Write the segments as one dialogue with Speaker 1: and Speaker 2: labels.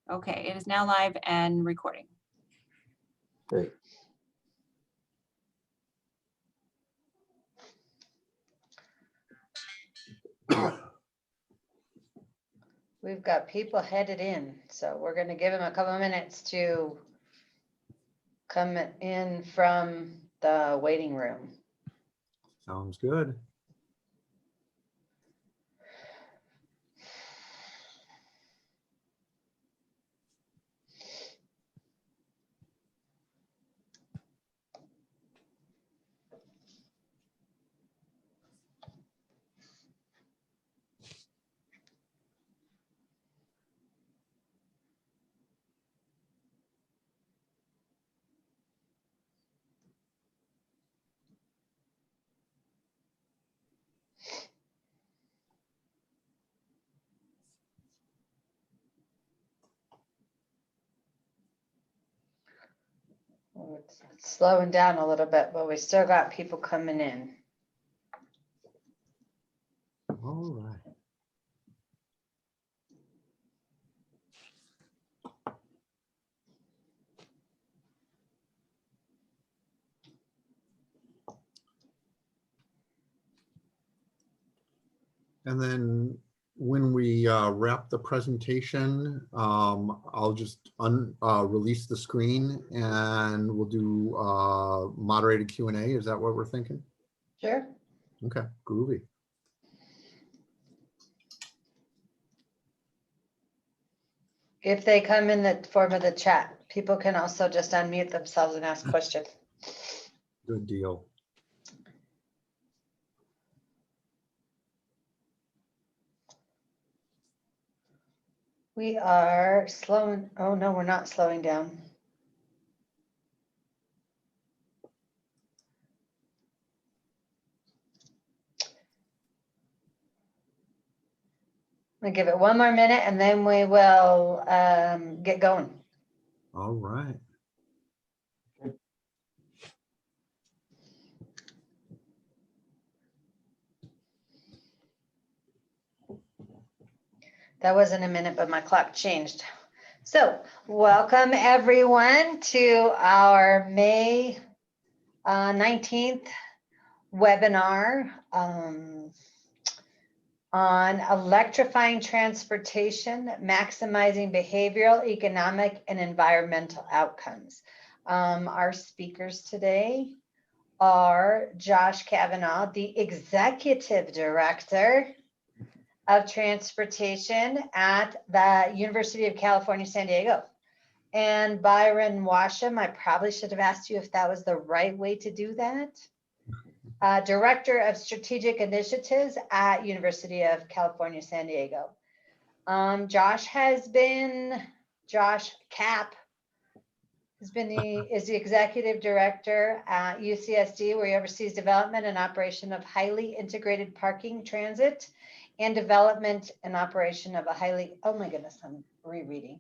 Speaker 1: Okay, it is now live and recording.
Speaker 2: Great.
Speaker 3: We've got people headed in, so we're going to give them a couple of minutes to come in from the waiting room.
Speaker 2: Sounds good.
Speaker 3: It's slowing down a little bit, but we still got people coming in.
Speaker 2: All right. And then when we wrap the presentation, I'll just release the screen and we'll do moderated Q&A. Is that what we're thinking?
Speaker 3: Sure.
Speaker 2: Okay, groovy.
Speaker 3: If they come in the form of the chat, people can also just unmute themselves and ask questions.
Speaker 2: Good deal.
Speaker 3: We are slowing. Oh, no, we're not slowing down. I'm gonna give it one more minute and then we will get going.
Speaker 2: All right.
Speaker 3: That wasn't a minute, but my clock changed. So welcome everyone to our May 19th webinar on electrifying transportation, maximizing behavioral, economic, and environmental outcomes. Our speakers today are Josh Kavanagh, the Executive Director of Transportation at the University of California, San Diego, and Byron Washom. I probably should have asked you if that was the right way to do that. Director of Strategic Initiatives at University of California, San Diego. Josh Cap is the Executive Director at UCSD, where he oversees development and operation of highly integrated parking, transit, and development and operation of a highly, oh my goodness, I'm rereading.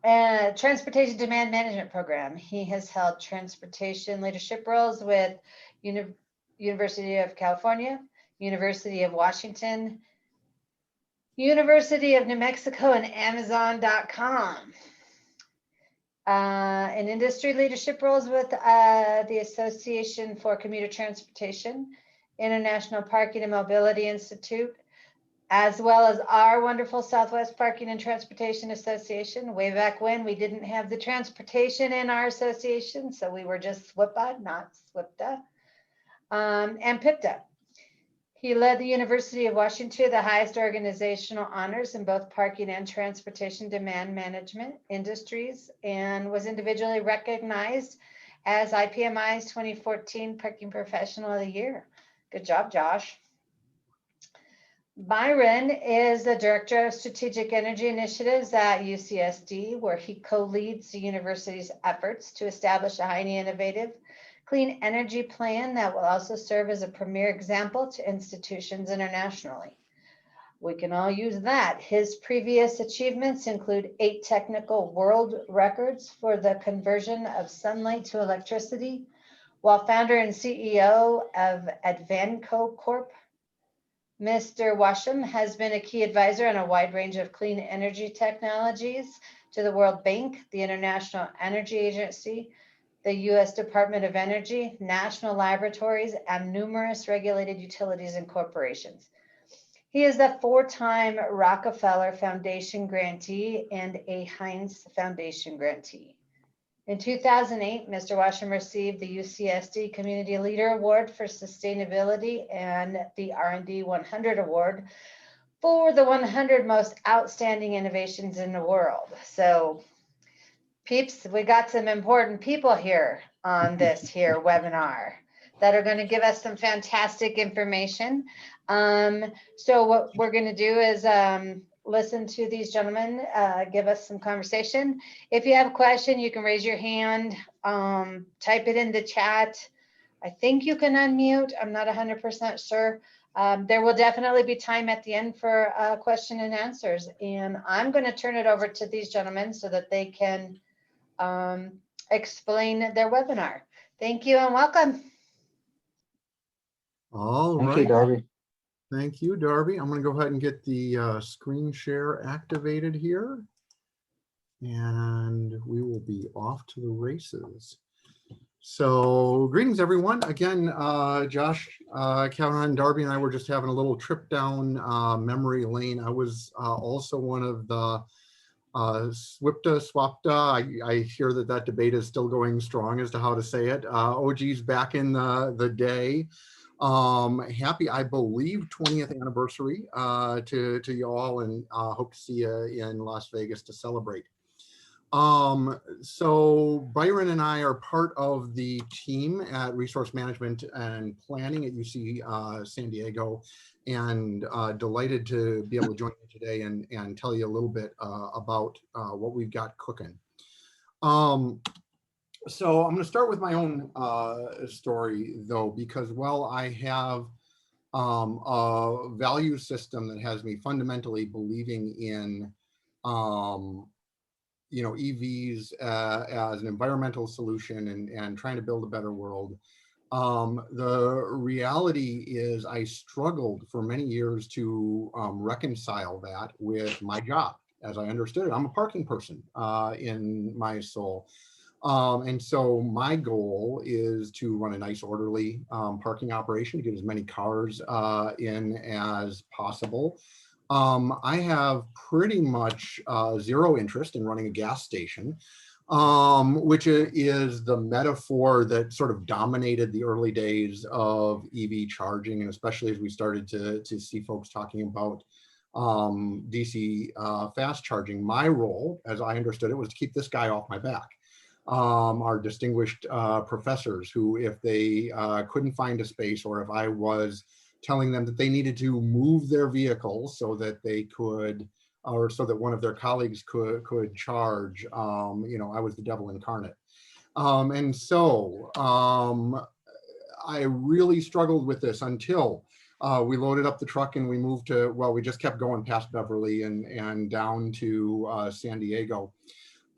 Speaker 3: Transportation Demand Management Program. He has held transportation leadership roles with University of California, University of Washington, University of New Mexico, and Amazon.com. And industry leadership roles with the Association for Commuter Transportation, International Parking and Mobility Institute, as well as our wonderful Southwest Parking and Transportation Association. Way back when we didn't have the transportation in our association, so we were just SWPA, not SWPTA. And PIPTA. He led the University of Washington to the highest organizational honors in both parking and transportation demand management industries, and was individually recognized as IPMI's 2014 Parking Professional of the Year. Good job, Josh. Byron is the Director of Strategic Energy Initiatives at UCSD, where he co-leads the university's efforts to establish a highly innovative clean energy plan that will also serve as a premier example to institutions internationally. We can all use that. His previous achievements include 8 technical world records for the conversion of sunlight to electricity, while founder and CEO of Advanco Corp. Mr. Washom has been a key advisor on a wide range of clean energy technologies to the World Bank, the International Energy Agency, the U.S. Department of Energy, national laboratories, and numerous regulated utilities and corporations. He is a 4-time Rockefeller Foundation grantee and a Heinz Foundation grantee. In 2008, Mr. Washom received the UCSD Community Leader Award for Sustainability and the R&D 100 Award for the 100 most outstanding innovations in the world. So, peeps, we got some important people here on this here webinar that are going to give us some fantastic information. So what we're going to do is listen to these gentlemen give us some conversation. If you have a question, you can raise your hand, type it in the chat. I think you can unmute. I'm not 100% sure. There will definitely be time at the end for question and answers. And I'm going to turn it over to these gentlemen so that they can explain their webinar. Thank you and welcome.
Speaker 2: All
Speaker 4: Thank
Speaker 2: right.
Speaker 4: you, Darby.
Speaker 2: Thank you, Darby. I'm going to go ahead and get the screen share activated here. And we will be off to the races. So greetings, everyone. Again, Josh, Kavanagh, and Darby and I were just having a little trip down memory lane. I was also one of the SWPTA. I hear that debate is still going strong as to how to say it. OG's back in the day. Happy, I believe, 20th anniversary to you all, and hope to see you in Las Vegas to celebrate. So Byron and I are part of the team at Resource Management and Planning at UC San Diego, and delighted to be able to join you today and tell you a little bit about what we've got cooking. So I'm going to start with my own story, though, because, well, I have a value system that has me fundamentally believing in EVs as an environmental solution and trying to build a better world. The reality is I struggled for many years to reconcile that with my job. As I understood it, I'm a parking person in my soul. And so my goal is to run a nice, orderly parking operation to get as many cars in as possible. I have pretty much zero interest in running a gas station, which is the metaphor that sort of dominated the early days of EV charging, and especially as we started to see folks talking about DC fast charging. My role, as I understood it, was to keep this guy off my back. Our distinguished professors who, if they couldn't find a space, or if I was telling them that they needed to move their vehicles so that they could, or so that one of their colleagues could charge, I was the devil incarnate. And so I really struggled with this until we loaded up the truck and we moved to, well, we just kept going past Beverly and down to San Diego.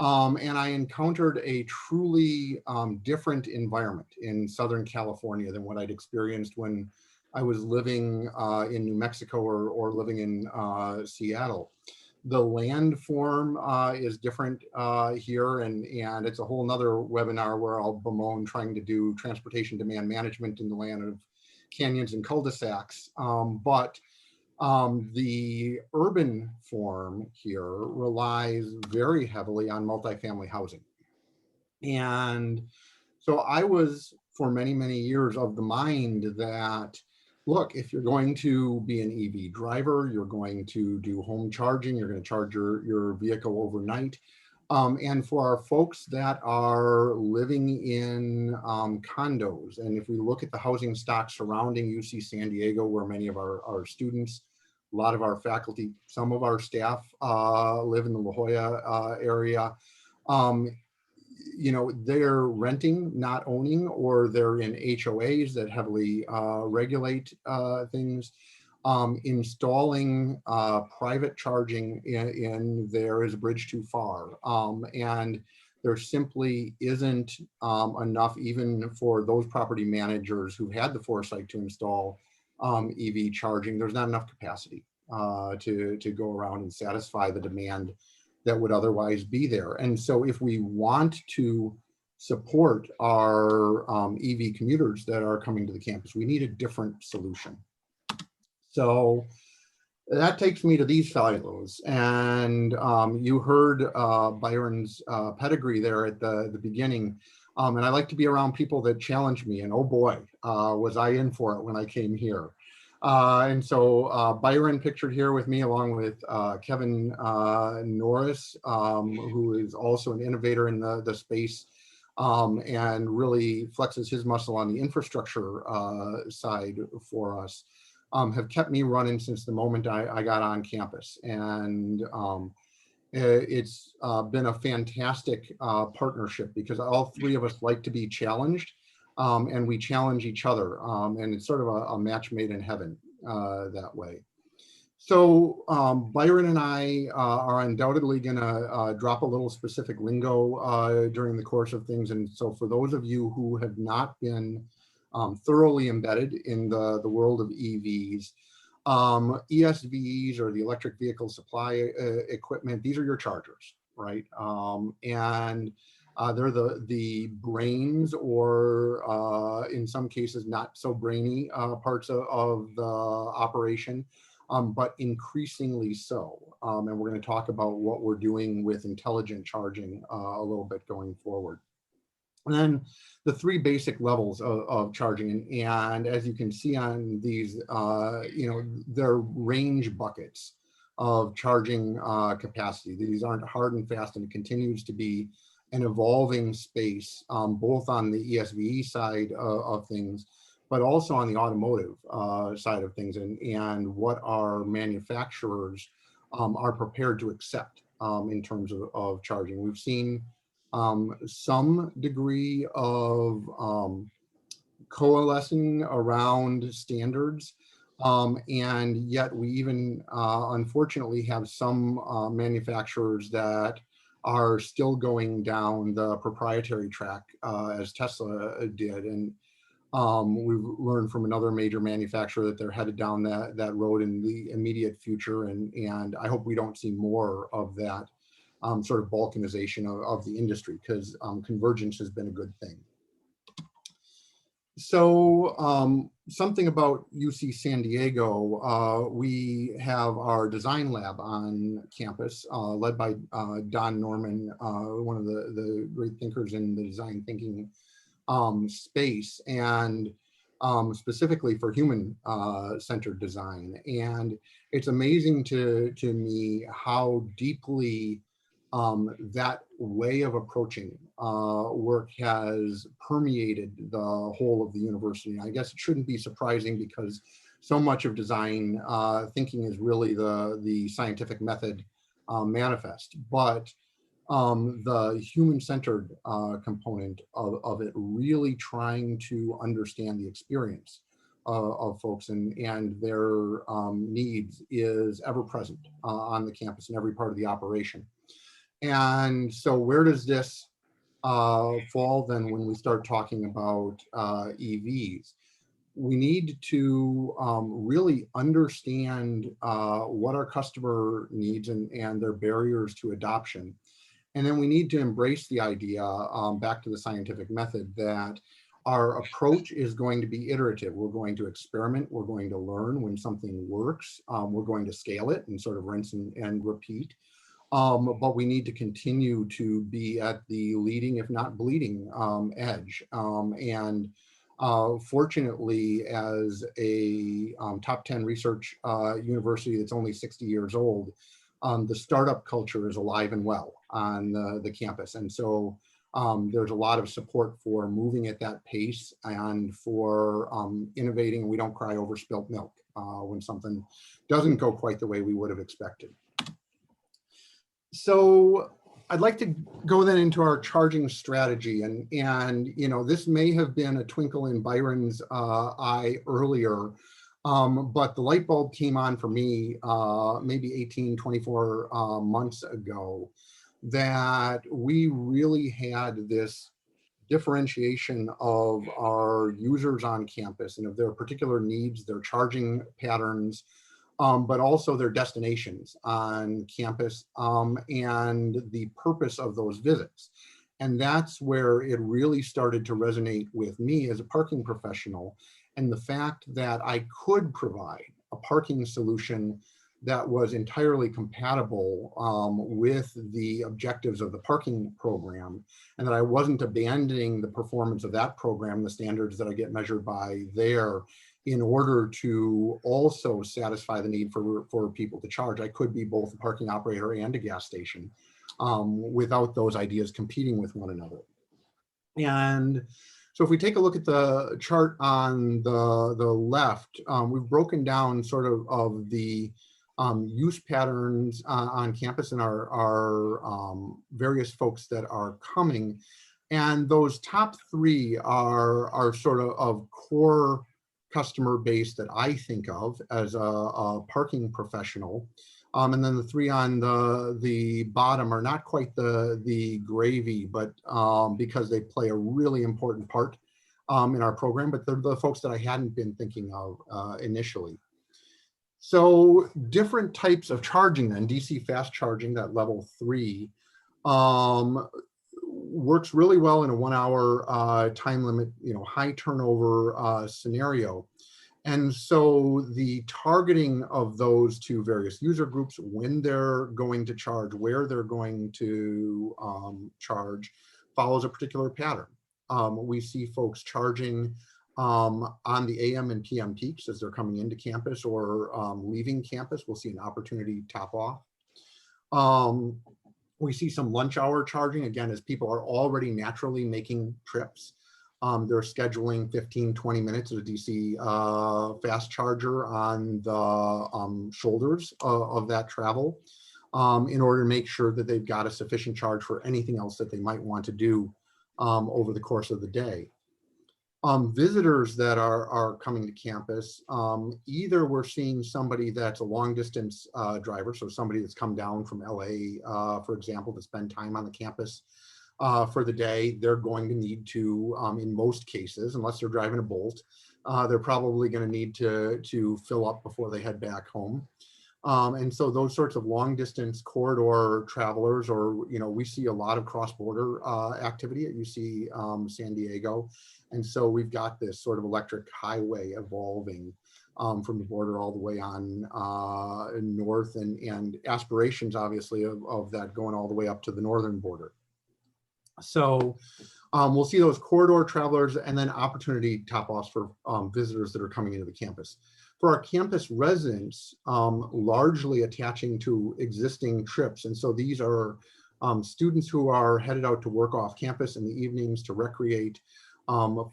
Speaker 2: And I encountered a truly different environment in Southern California than what I'd experienced when I was living in New Mexico or living in Seattle. The landform is different here, and it's a whole nother webinar where I'll bemoan trying to do transportation demand management in the land of canyons and cul-de-sacs. But the urban form here relies very heavily on multifamily housing. And so I was, for many, many years, of the mind that, look, if you're going to be an EV driver, you're going to do home charging, you're going to charge your vehicle overnight. And for our folks that are living in condos, and if we look at the housing stock surrounding UC San Diego, where many of our students, a lot of our faculty, some of our staff live in the La Jolla area, they're renting, not owning, or they're in HOAs that heavily regulate things. Installing private charging in there is a bridge too far. And there simply isn't enough, even for those property managers who had the foresight to install EV charging. There's not enough capacity to go around and satisfy the demand that would otherwise be there. And so if we want to support our EV commuters that are coming to the campus, we need a different solution. So that takes me to these silos. And you heard Byron's pedigree there at the beginning. And I like to be around people that challenge me. And oh boy, was I in for it when I came here. And so Byron pictured here with me, along with Kevin Norris, who is also an innovator in the space and really flexes his muscle on the infrastructure side for us, have kept me running since the moment I got on campus. And it's been a fantastic partnership, because all three of us like to be challenged, and we challenge each other. And it's sort of a match made in heaven that way. So Byron and I are undoubtedly going to drop a little specific lingo during the course of things. And so for those of you who have not been thoroughly embedded in the world of EVs, ESVs, or the electric vehicle supply equipment, these are your chargers, right? And they're the brains, or in some cases not so brainy parts of the operation, but increasingly so. And we're going to talk about what we're doing with intelligent charging a little bit going forward. And then the three basic levels of charging, and as you can see on these, they're range buckets of charging capacity. These aren't hard and fast, and it continues to be an evolving space, both on the ESVE side of things, but also on the automotive side of things, and what our manufacturers are prepared to accept in terms of charging. We've seen some degree of coalescing around standards, and yet we even unfortunately have some manufacturers that are still going down the proprietary track, as Tesla did. And we've learned from another major manufacturer that they're headed down that road in the immediate future, and I hope we don't see more of that sort of balkanization of the industry, because convergence has been a good thing. So something about UC San Diego, we have our design lab on campus, led by Don Norman, one of the great thinkers in the design thinking space, and specifically for human-centered design. And it's amazing to me how deeply that way of approaching work has permeated the whole of the university. I guess it shouldn't be surprising, because so much of design thinking is really the scientific method manifest. But the human-centered component of it, really trying to understand the experience of folks and their needs, is ever present on the campus in every part of the operation. And so where does this fall then when we start talking about EVs? We need to really understand what our customer needs and their barriers to adoption. And then we need to embrace the idea, back to the scientific method, that our approach is going to be iterative. We're going to experiment. We're going to learn when something works. We're going to scale it and sort of rinse and repeat. But we need to continue to be at the leading, if not bleeding, edge. Fortunately, as a top 10 research university that's only 60 years old, the startup culture is alive and well on the campus. And so there's a lot of support for moving at that pace and for innovating. We don't cry over spilt milk when something doesn't go quite the way we would have expected. So I'd like to go then into our charging strategy, and this may have been a twinkle in Byron's eye earlier, but the light bulb came on for me maybe 18, 24 months ago, that we really had this differentiation of our users on campus and of their particular needs, their charging patterns, but also their destinations on campus, and the purpose of those visits. And that's where it really started to resonate with me as a parking professional, and the fact that I could provide a parking solution that was entirely compatible with the objectives of the parking program, and that I wasn't abandoning the performance of that program, the standards that I get measured by there, in order to also satisfy the need for people to charge. I could be both a parking operator and a gas station without those ideas competing with one another. And so if we take a look at the chart on the left, we've broken down sort of the use patterns on campus and our various folks that are coming. And those top three are sort of core customer base that I think of as a parking professional. And then the three on the bottom are not quite the gravy, but because they play a really important part in our program, but they're the folks that I hadn't been thinking of initially. So different types of charging then, DC fast charging, that level 3, works really well in a 1 hour time limit, high turnover scenario. And so the targeting of those to various user groups, when they're going to charge, where they're going to charge, follows a particular pattern. We see folks charging on the AM and PM peaks as they're coming into campus or leaving campus. We'll see an opportunity top off. We see some lunch hour charging, again, as people are already naturally making trips. They're scheduling 15, 20 minutes at a DC fast charger on the shoulders of that travel in order to make sure that they've got a sufficient charge for anything else that they might want to do over the course of the day. Visitors that are coming to campus, either we're seeing somebody that's a long distance driver, so somebody that's come down from LA, for example, to spend time on the campus for the day. They're going to need to, in most cases, unless they're driving a Bolt, they're probably going to need to fill up before they head back home. And so those sorts of long distance corridor travelers, or, we see a lot of cross-border activity at UC San Diego. And so we've got this sort of electric highway evolving from the border all the way on north, and aspirations, obviously, of that going all the way up to the northern border. So we'll see those corridor travelers, and then opportunity top-offs for visitors that are coming into the campus. For our campus residents, largely attaching to existing trips. And so these are students who are headed out to work off campus in the evenings to recreate,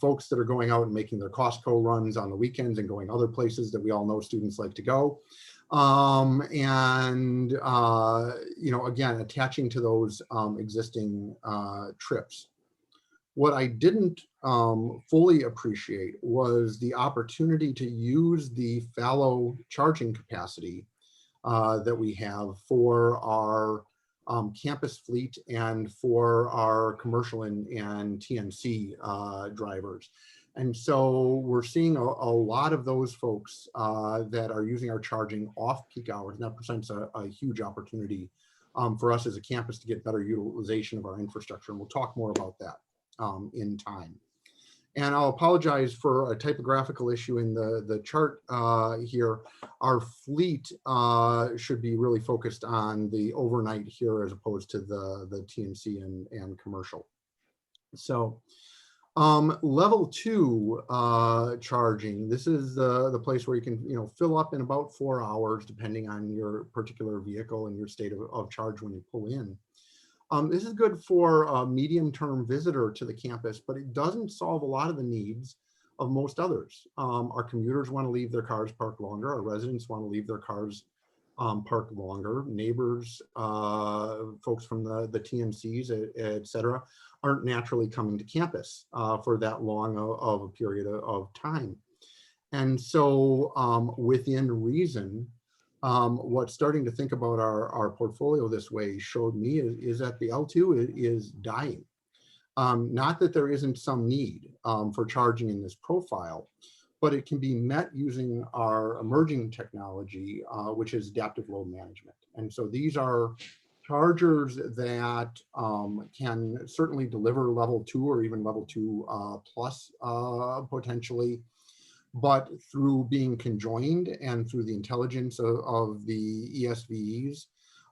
Speaker 2: folks that are going out and making their Costco runs on the weekends and going other places that we all know students like to go. Again, attaching to those existing trips. What I didn't fully appreciate was the opportunity to use the fallow charging capacity that we have for our campus fleet and for our commercial and TNC drivers. And so we're seeing a lot of those folks that are using our charging off peak hours, and that presents a huge opportunity for us as a campus to get better utilization of our infrastructure. And we'll talk more about that in time. And I'll apologize for a typographical issue in the chart here. Our fleet should be really focused on the overnight here as opposed to the TNC and commercial. So level 2 charging, this is the place where you can fill up in about 4 hours depending on your particular vehicle and your state of charge when you pull in. This is good for a medium-term visitor to the campus, but it doesn't solve a lot of the needs of most others. Our commuters want to leave their cars parked longer. Our residents want to leave their cars parked longer. Neighbors, folks from the TNCs, et cetera, aren't naturally coming to campus for that long of a period of time. And so within reason, what's starting to think about our portfolio this way showed me is that the L2 is dying. Not that there isn't some need for charging in this profile, but it can be met using our emerging technology, which is adaptive load management. And so these are chargers that can certainly deliver level 2 or even level 2 plus potentially, but through being conjoined and through the intelligence of the ESVs,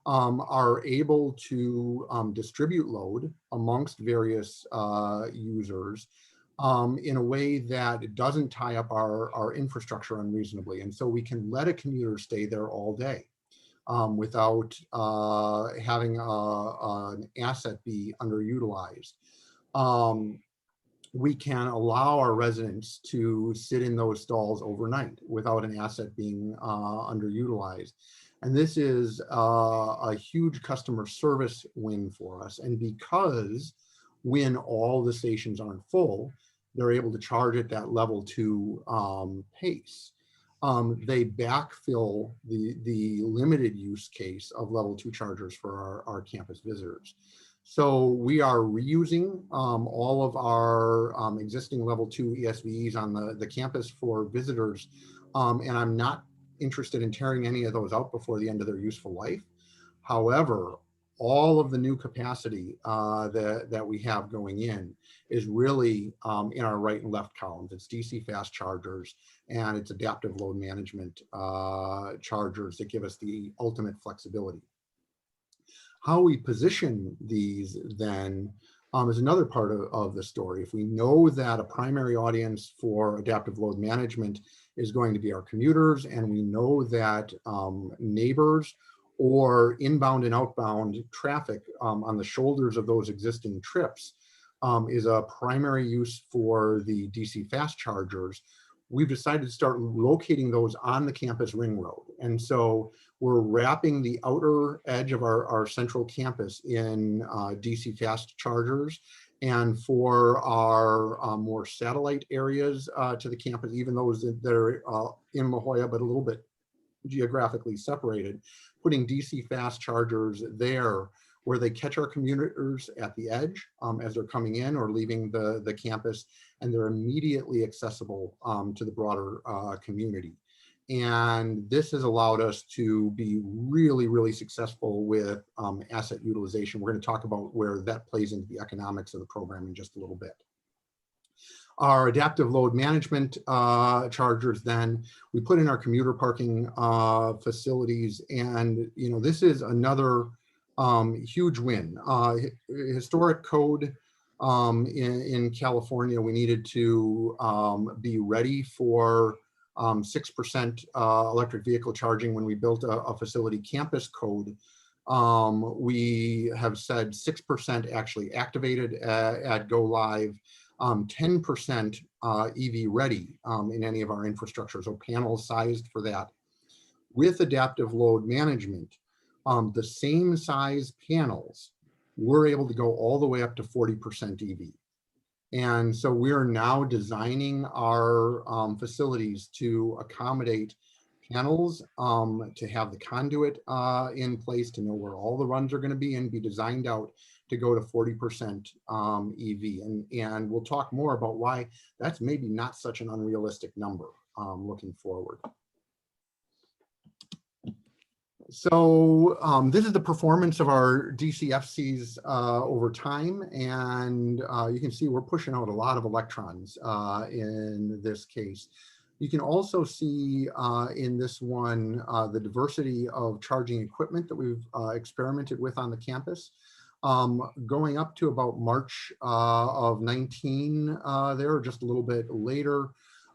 Speaker 2: are able to distribute load amongst various users in a way that it doesn't tie up our infrastructure unreasonably. And so we can let a commuter stay there all day without having an asset be underutilized. We can allow our residents to sit in those stalls overnight without an asset being underutilized. And this is a huge customer service win for us. And because when all the stations aren't full, they're able to charge at that level 2 pace. They backfill the limited use case of level 2 chargers for our campus visitors. So we are reusing all of our existing level 2 ESVs on the campus for visitors. And I'm not interested in tearing any of those out before the end of their useful life. However, all of the new capacity that we have going in is really in our right and left columns. It's DC fast chargers and it's adaptive load management chargers that give us the ultimate flexibility. How we position these then is another part of the story. If we know that a primary audience for adaptive load management is going to be our commuters, and we know that neighbors or inbound and outbound traffic on the shoulders of those existing trips is a primary use for the DC fast chargers, we've decided to start locating those on the campus ring road. And so we're wrapping the outer edge of our central campus in DC fast chargers. And for our more satellite areas to the campus, even those that are in La Jolla, but a little bit geographically separated, putting DC fast chargers there where they catch our commuters at the edge as they're coming in or leaving the campus, and they're immediately accessible to the broader community. And this has allowed us to be really, really successful with asset utilization. We're going to talk about where that plays into the economics of the program in just a little bit. Our adaptive load management chargers, then we put in our commuter parking facilities, and this is another huge win. Historic code in California, we needed to be ready for 6% electric vehicle charging when we built a facility campus code. We have said 6% actually activated at go live, 10% EV ready in any of our infrastructure, so panels sized for that. With adaptive load management, the same size panels, we're able to go all the way up to 40% EV. And so we're now designing our facilities to accommodate panels, to have the conduit in place, to know where all the runs are going to be, and be designed out to go to 40% EV. And we'll talk more about why that's maybe not such an unrealistic number looking forward. So this is the performance of our DCFCs over time, and you can see we're pushing out a lot of electrons in this case. You can also see in this one the diversity of charging equipment that we've experimented with on the campus. Going up to about March of 19 there, just a little bit later,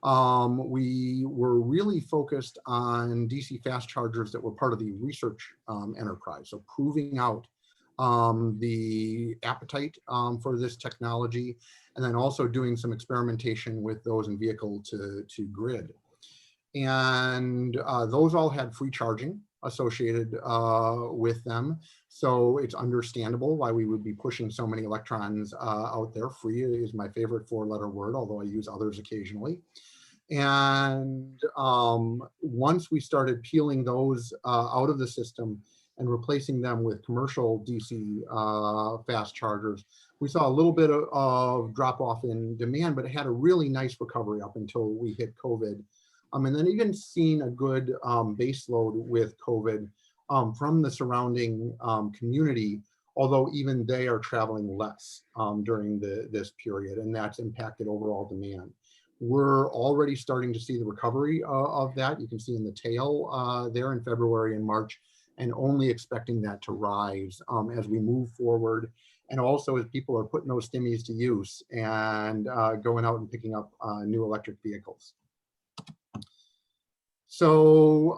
Speaker 2: we were really focused on DC fast chargers that were part of the research enterprise. So proving out the appetite for this technology, and then also doing some experimentation with those in vehicle to grid. And those all had free charging associated with them. So it's understandable why we would be pushing so many electrons out there. Free is my favorite four-letter word, although I use others occasionally. And once we started peeling those out of the system and replacing them with commercial DC fast chargers, we saw a little bit of drop off in demand, but it had a really nice recovery up until we hit COVID. And then even seeing a good base load with COVID from the surrounding community, although even they are traveling less during this period, and that's impacted overall demand. We're already starting to see the recovery of that. You can see in the tail there in February and March, and only expecting that to rise as we move forward. And also as people are putting those stimmies to use and going out and picking up new electric vehicles. So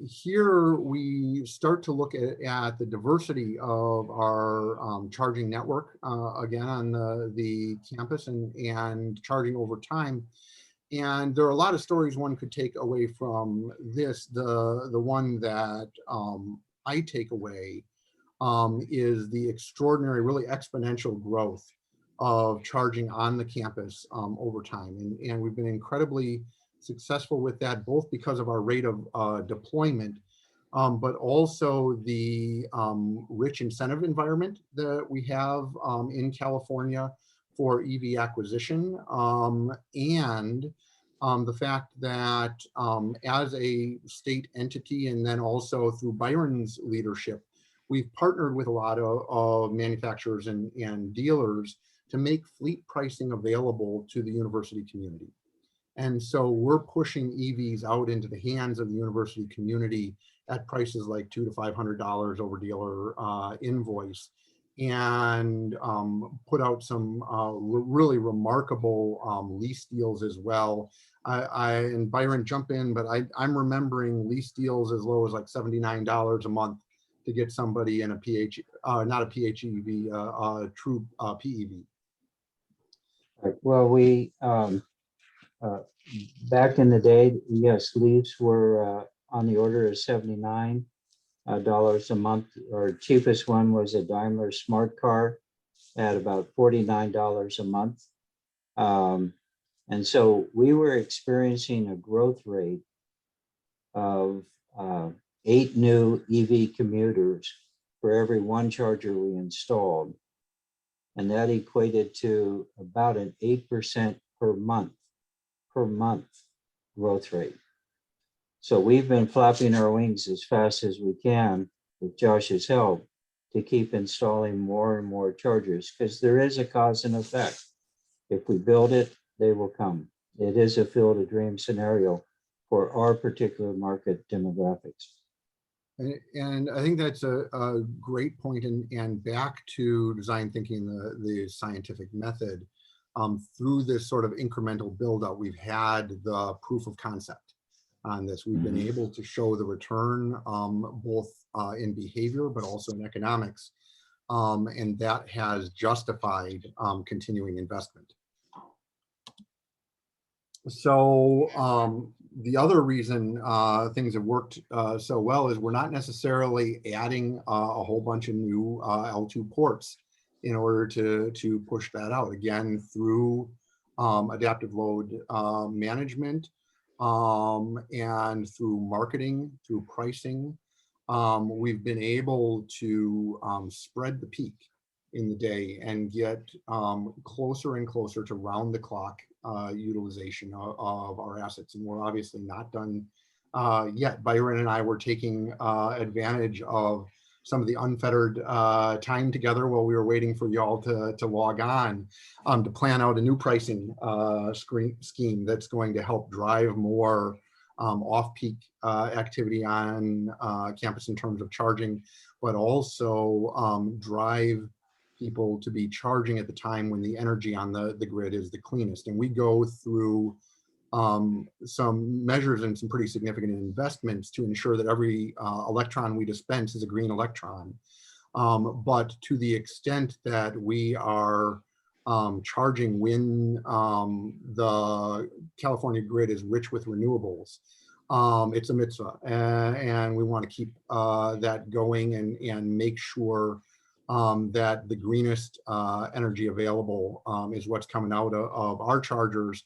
Speaker 2: here we start to look at the diversity of our charging network, again, on the campus and charging over time. And there are a lot of stories one could take away from this. The one that I take away is the extraordinary, really exponential growth of charging on the campus over time. And we've been incredibly successful with that, both because of our rate of deployment, but also the rich incentive environment that we have in California for EV acquisition, and the fact that as a state entity, and then also through Byron's leadership, we've partnered with a lot of manufacturers and dealers to make fleet pricing available to the university community. And so we're pushing EVs out into the hands of the university community at prices like $200 to $500 over dealer invoice, and put out some really remarkable lease deals as well. And Byron, jump in, but I'm remembering lease deals as low as like $79 a month to get somebody in a not a PHEV, a true PEV.
Speaker 4: Right. Well, we back in the day, yes, leaves were on the order of $79 a month. Our cheapest one was a Daimler Smart Car at about $49 a month. And so we were experiencing a growth rate of 8 new EV commuters for every 1 charger we installed. And that equated to about an 8% per month growth rate. So we've been flapping our wings as fast as we can with Josh's help to keep installing more and more chargers, because there is a cause and effect. If we build it, they will come. It is a field of dreams scenario for our particular market demographics.
Speaker 2: And I think that's a great point, and back to design thinking, the scientific method. Through this sort of incremental build out, we've had the proof of concept on this. We've been able to show the return both in behavior, but also in economics. And that has justified continuing investment. So the other reason things have worked so well is we're not necessarily adding a whole bunch of new L2 ports in order to push that out, again, through adaptive load management and through marketing, through pricing. We've been able to spread the peak in the day and get closer and closer to round the clock utilization of our assets. And we're obviously not done yet. Byron and I were taking advantage of some of the unfettered time together while we were waiting for y'all to log on to plan out a new pricing scheme that's going to help drive more off-peak activity on campus in terms of charging, but also drive people to be charging at the time when the energy on the grid is the cleanest. And we go through some measures and some pretty significant investments to ensure that every electron we dispense is a green electron. But to the extent that we are charging when the California grid is rich with renewables, it's a mitzvah, and we want to keep that going and make sure that the greenest energy available is what's coming out of our chargers,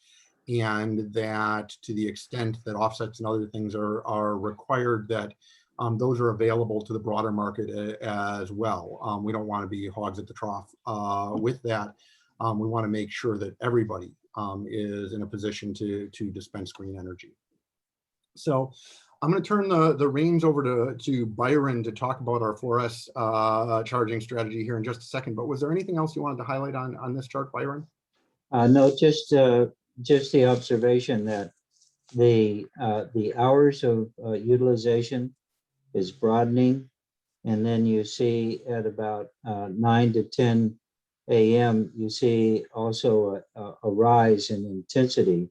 Speaker 2: and that to the extent that offsets and other things are required, that those are available to the broader market as well. We don't want to be hogs at the trough with that. We want to make sure that everybody is in a position to dispense green energy. So I'm going to turn the reins over to Byron to talk about our 4S charging strategy here in just a second. But was there anything else you wanted to highlight on this chart, Byron?
Speaker 4: No, just the observation that the hours of utilization is broadening, and then you see at about 9 to 10 a.m. you see also a rise in intensity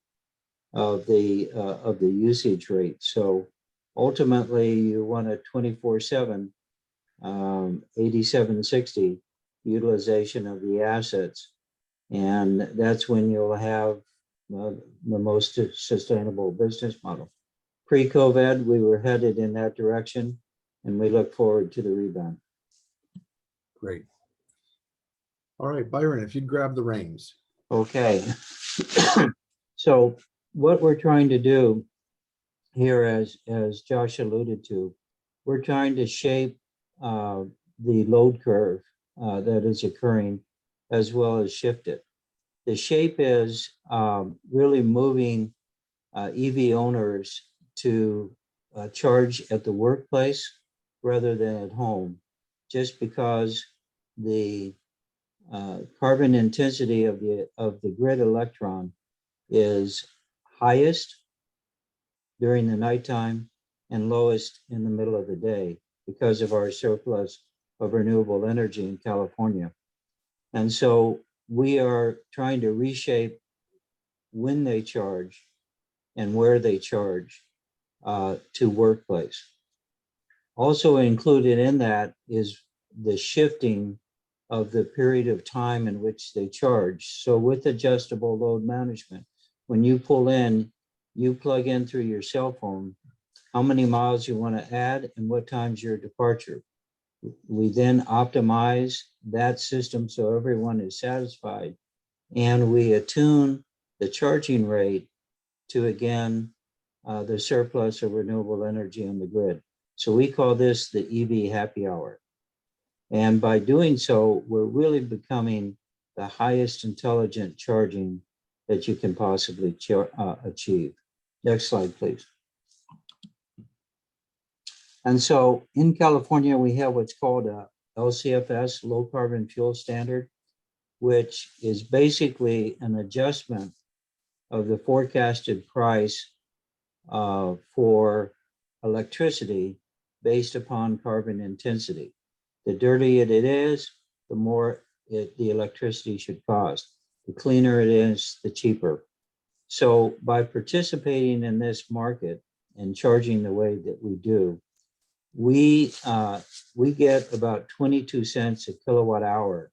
Speaker 4: of the usage rate. So ultimately, you want a 24/7, 8760 utilization of the assets, and that's when you'll have the most sustainable business model. Pre-COVID, we were headed in that direction, and we look forward to the rebound.
Speaker 2: Great. All right, Byron, if you'd grab the reins.
Speaker 4: Okay. So what we're trying to do here, as Josh alluded to, we're trying to shape the load curve that is occurring, as well as shift it. The shape is really moving EV owners to charge at the workplace rather than at home, just because the carbon intensity of the grid electron is highest during the nighttime and lowest in the middle of the day because of our surplus of renewable energy in California. And so we are trying to reshape when they charge and where they charge to workplace. Also included in that is the shifting of the period of time in which they charge. So with adjustable load management, when you pull in, you plug in through your cell phone how many miles you want to add and what time's your departure. We then optimize that system so everyone is satisfied, and we attune the charging rate to, again, the surplus of renewable energy on the grid. So we call this the EV happy hour. And by doing so, we're really becoming the highest intelligent charging that you can possibly achieve. Next slide, please. And so in California, we have what's called a LCFS, low carbon fuel standard, which is basically an adjustment of the forecasted price for electricity based upon carbon intensity. The dirtier it is, the more the electricity should cost. The cleaner it is, the cheaper. So by participating in this market and charging the way that we do, we get about 22 cents a kilowatt hour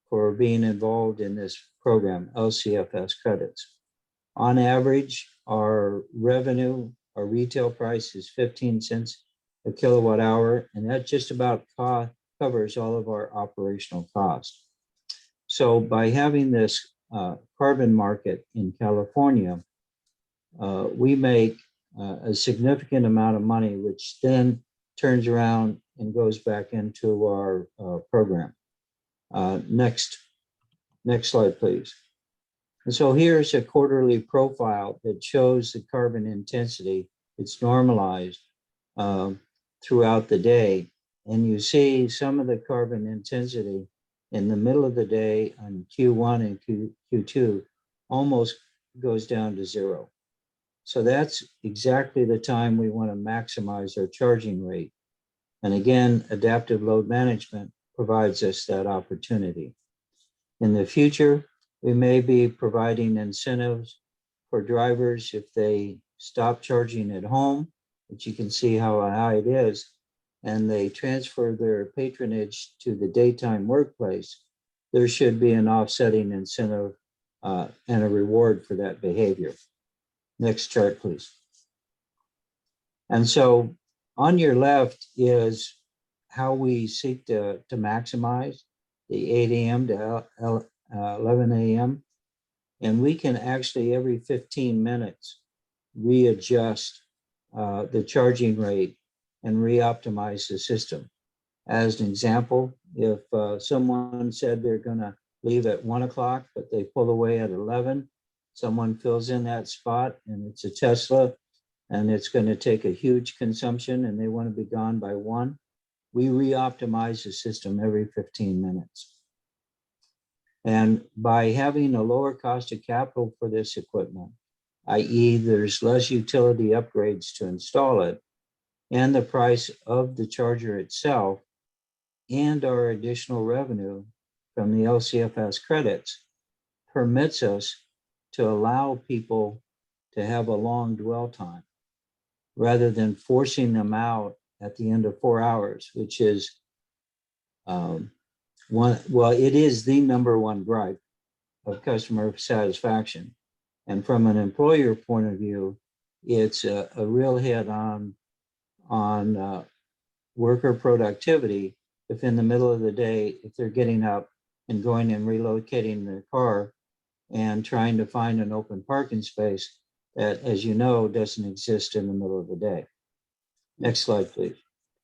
Speaker 4: for being involved in this program, LCFS credits. On average, our revenue, our retail price is 15 cents a kilowatt hour, and that just about covers all of our operational costs. So by having this carbon market in California, we make a significant amount of money, which then turns around and goes back into our program. Next slide, please. And so here's a quarterly profile that shows the carbon intensity. It's normalized throughout the day. And you see some of the carbon intensity in the middle of the day on Q1 and Q2 almost goes down to zero. So that's exactly the time we want to maximize our charging rate. And again, adaptive load management provides us that opportunity. In the future, we may be providing incentives for drivers if they stop charging at home, which you can see how high it is, and they transfer their patronage to the daytime workplace. There should be an offsetting incentive and a reward for that behavior. Next chart, please. And so on your left is how we seek to maximize the 8 a.m. to 11 a.m. And we can actually every 15 minutes readjust the charging rate and re-optimize the system. As an example, if someone said they're going to leave at 1 o'clock, but they pull away at 11, someone fills in that spot and it's a Tesla and it's going to take a huge consumption and they want to be gone by 1, we re-optimize the system every 15 minutes. And by having a lower cost of capital for this equipment, i.e. there's less utility upgrades to install it, and the price of the charger itself, and our additional revenue from the LCFS credits permits us to allow people to have a long dwell time rather than forcing them out at the end of 4 hours, which is it is the number one gripe of customer satisfaction. And from an employer point of view, it's a real hit on worker productivity if in the middle of the day, if they're getting up and going and relocating their car and trying to find an open parking space that, as you know, doesn't exist in the middle of the day. Next slide, please.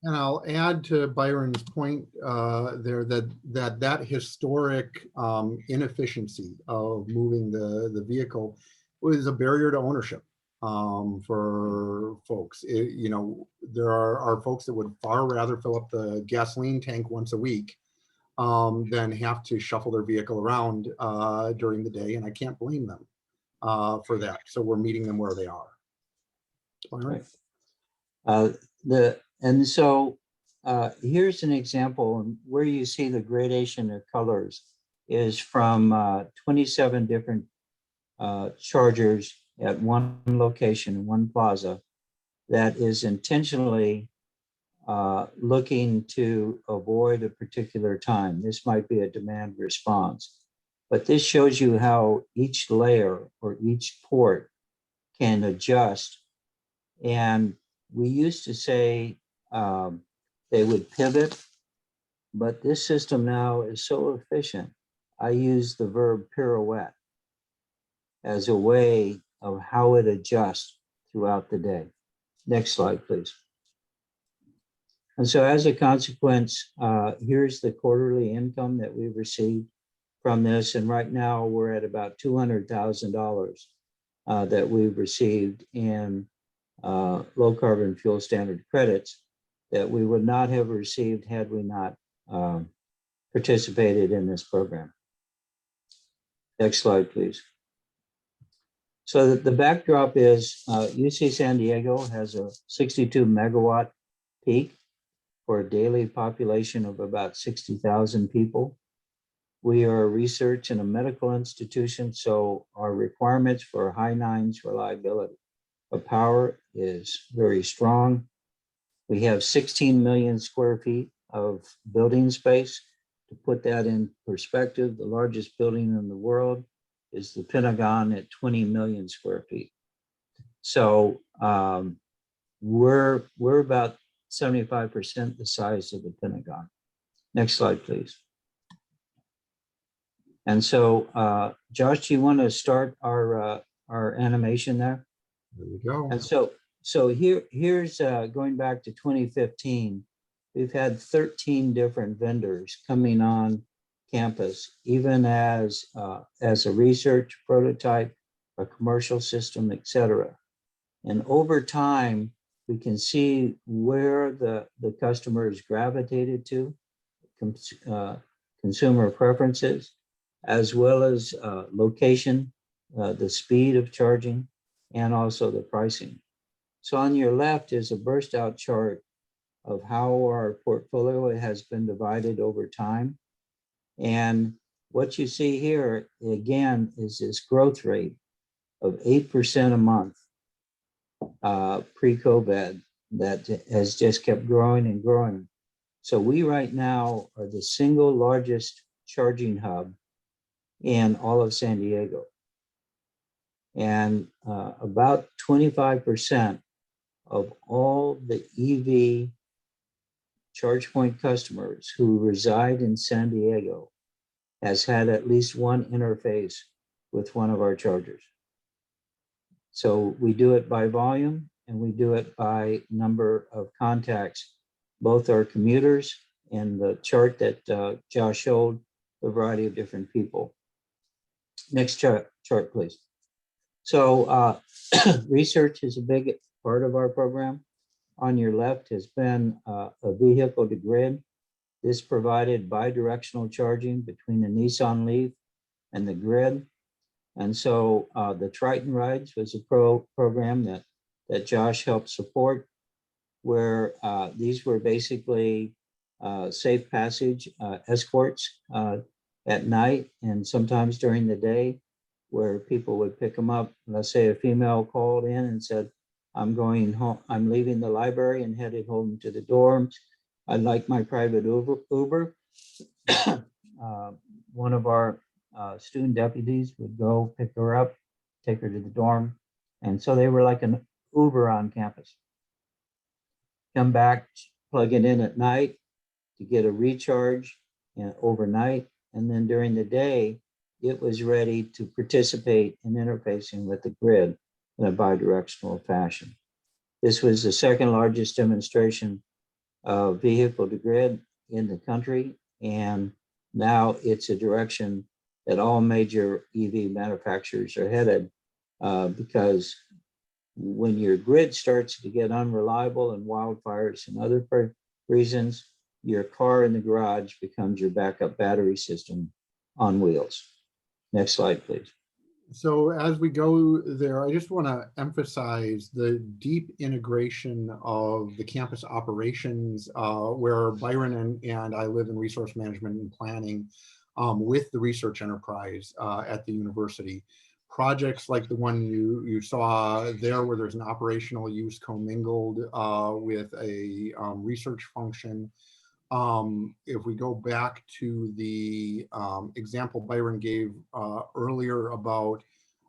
Speaker 2: And I'll add to Byron's point there that historic inefficiency of moving the vehicle was a barrier to ownership for folks. There are folks that would far rather fill up the gasoline tank once a week than have to shuffle their vehicle around during the day, and I can't blame them for that. So we're meeting them where they are. Byron?
Speaker 4: Here's an example where you see the gradation of colors is from 27 different chargers at one location, one plaza, that is intentionally looking to avoid a particular time. This might be a demand response, but this shows you how each layer or each port can adjust. And we used to say they would pivot, but this system now is so efficient. I use the verb pirouette as a way of how it adjusts throughout the day. Next slide, please. And so as a consequence, here's the quarterly income that we've received from this. And right now we're at about $200,000 that we've received in low carbon fuel standard credits that we would not have received had we not participated in this program. Next slide, please. So the backdrop is UC San Diego has a 62 megawatt peak for a daily population of about 60,000 people. We are a research and a medical institution, so our requirements for high nines reliability of power is very strong. We have 16 million square feet of building space. To put that in perspective, the largest building in the world is the Pentagon at 20 million square feet. So we're about 75% the size of the Pentagon. Next slide, please. And so, Josh, do you want to start our animation there?
Speaker 2: There we go.
Speaker 4: And so here's going back to 2015, we've had 13 different vendors coming on campus, even as a research prototype, a commercial system, et cetera. And over time, we can see where the customers gravitated to, consumer preferences, as well as location, the speed of charging, and also the pricing. So on your left is a burst out chart of how our portfolio has been divided over time. And what you see here, again, is this growth rate of 8% a month pre-COVID that has just kept growing and growing. So we right now are the single largest charging hub in all of San Diego. And about 25% of all the EV charge point customers who reside in San Diego has had at least one interface with one of our chargers. So we do it by volume, and we do it by number of contacts. Both are commuters, and the chart that Josh showed, a variety of different people. Next chart, please. So research is a big part of our program. On your left has been a vehicle to grid. This provided bi-directional charging between the Nissan Leaf and the grid. And so the Triton Rides was a program that Josh helped support, where these were basically safe passage escorts at night and sometimes during the day, where people would pick them up. Let's say a female called in and said, I'm going home, I'm leaving the library and headed home to the dorms. I'd like my private Uber. One of our student deputies would go pick her up, take her to the dorm. And so they were like an Uber on campus. Come back, plug it in at night to get a recharge overnight. And then during the day, it was ready to participate in interfacing with the grid in a bi-directional fashion. This was the second largest demonstration of vehicle to grid in the country. And now it's a direction that all major EV manufacturers are headed, because when your grid starts to get unreliable and wildfires and other reasons, your car in the garage becomes your backup battery system on wheels. Next slide, please.
Speaker 2: So as we go there, I just want to emphasize the deep integration of the campus operations, where Byron and I live in resource management and planning with the research enterprise at the university. Projects like the one you saw there, where there's an operational use commingled with a research function. If we go back to the example Byron gave earlier about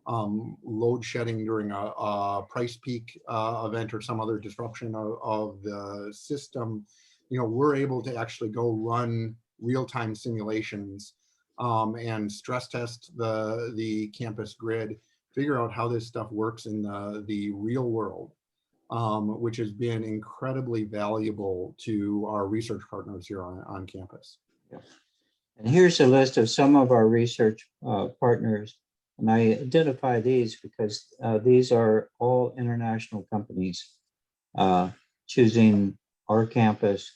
Speaker 2: load shedding during a price peak event or some other disruption of the system, we're able to actually go run real-time simulations and stress test the campus grid, figure out how this stuff works in the real world. Which has been incredibly valuable to our research partners here on campus.
Speaker 4: Yeah. And here's a list of some of our research partners. And I identify these because these are all international companies choosing our campus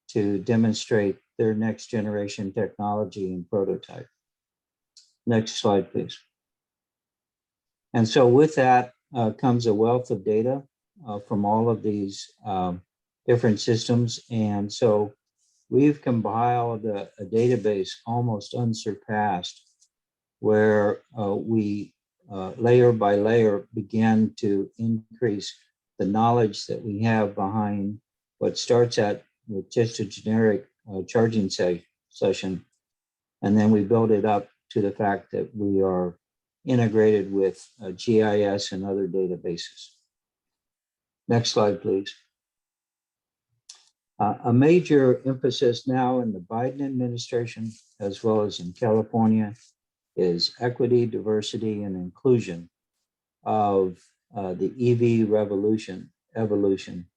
Speaker 4: to demonstrate their next generation technology and prototype. Next slide, please. And so with that comes a wealth of data from all of these different systems. And so we've compiled a database almost unsurpassed, where we layer by layer began to increase the knowledge that we have behind what starts at with just a generic charging session. And then we build it up to the fact that we are integrated with GIS and other databases. Next slide, please. A major emphasis now in the Biden administration, as well as in California, is equity, diversity, and inclusion of the EV evolution